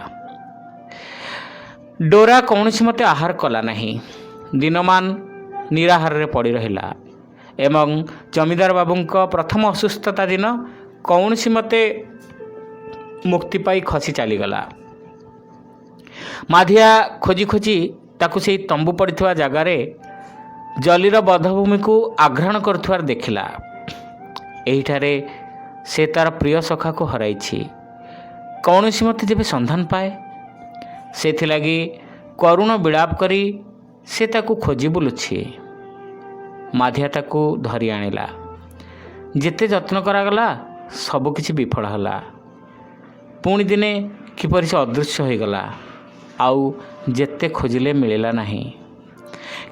[SPEAKER 1] ଡୋରା କୌଣସି ମତେ ଆହାର କଲା ନାହିଁ। ଦିନମାନ ନିରାହାରରେ ପଡ଼ି ରହିଲା ଏବଂ ଜମିଦାର ବାବୁଙ୍କ ପ୍ରଥମ ଅସୁସ୍ଥତା ଦିନ କୌଣସି ମତେ ମୁକ୍ତି ପାଇ ଖସି ଚାଲିଗଲା। ମାଧିଆ ଖୋଜି ଖୋଜି ତାକୁ ସେହି ତମ୍ବୁ ପଡ଼ିଥିବା ଜାଗାରେ ଜଲିର ବଧଭୂମିକୁ ଆଘ୍ରାଣ କରୁଥିବାର ଦେଖିଲା। ଏହିଠାରେ ସେ ତାର ପ୍ରିୟ ସଖାକୁ ହରାଇଛି। କୌଣସି ମତେ ଯେବେ ସନ୍ଧାନ ପାଏ ସେଥିଲାଗି କରୁଣ ବିଳାପ କରି ସେ ତାକୁ ଖୋଜି ବୁଲୁଛି। ମାଧିଆ ତାକୁ ଧରି ଆଣିଲା। ଯେତେ ଯତ୍ନ କରାଗଲା ସବୁକିଛି ବିଫଳ ହେଲା। ପୁଣି ଦିନେ କିପରି ସେ ଅଦୃଶ୍ୟ ହୋଇଗଲା, ଆଉ ଯେତେ ଖୋଜିଲେ ମିଳିଲା ନାହିଁ।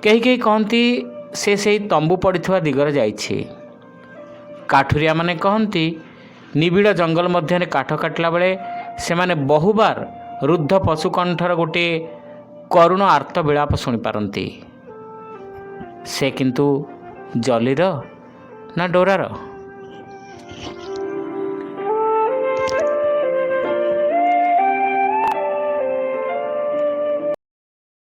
[SPEAKER 1] କେହି କେହି କହନ୍ତି ସେ ସେହି ତମ୍ବୁ ପଡ଼ିଥିବା ଦିଗରେ ଯାଇଛି। କାଠୁରିଆମାନେ କହନ୍ତି ନିବିଡ଼ ଜଙ୍ଗଲ ମଧ୍ୟରେ କାଠ କାଟିଲା ବେଳେ ସେମାନେ ବହୁବାର ରୁଦ୍ଧ ପଶୁକଣ୍ଠର ଗୋଟିଏ କରୁଣ ଆର୍ତ୍ତ ବିଳାପ ଶୁଣିପାରନ୍ତି। ସେ କିନ୍ତୁ ଜଲିର ନା ଡୋରାର?